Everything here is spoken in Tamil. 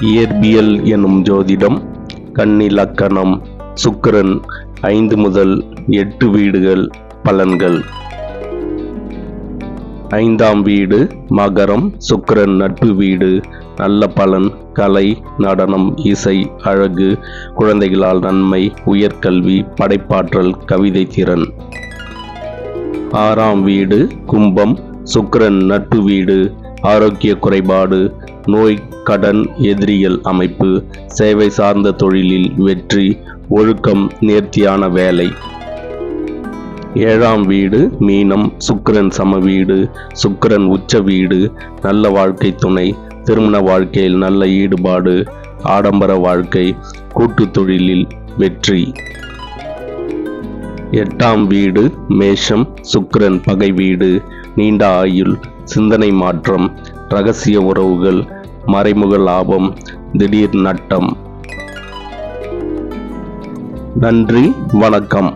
இயற்பியல் எனும் ஜோதிடம். கன்னிலக்கணம் சுக்கிரன் 5 முதல் 8 வீடுகள். பலன்கள். 5ஆம் வீடு மகரம். சுக்கிரன் நட்பு வீடு. நல்ல பலன்: கலை, நடனம், இசை, அழகு, குழந்தைகளால் நன்மை, உயர்கல்வி, படைப்பாற்றல், கவிதை திறன். 6ஆம் வீடு கும்பம். சுக்கிரன் நட்பு வீடு. ஆரோக்கிய குறைபாடு, நோய், கடன், எதிரிகள் அமைப்பு, சேவை சார்ந்த தொழிலில் வெற்றி, ஒழுக்கம், நேர்த்தியான வேலை. 7ஆம் வீடு மீனம். சுக்கிரன் சம வீடு. சுக்கிரன் உச்ச வீடு. நல்ல வாழ்க்கை துணை, திருமண வாழ்க்கையில் நல்ல ஈடுபாடு, ஆடம்பர வாழ்க்கை, கூட்டு தொழிலில் வெற்றி. 8ஆம் வீடு மேஷம். சுக்கிரன் பகை வீடு. நீண்ட ஆயுள், சிந்தனை மாற்றம், இரகசிய உறவுகள், மறைமுக லாபம், திடீர் நட்டம். நன்றி, வணக்கம்.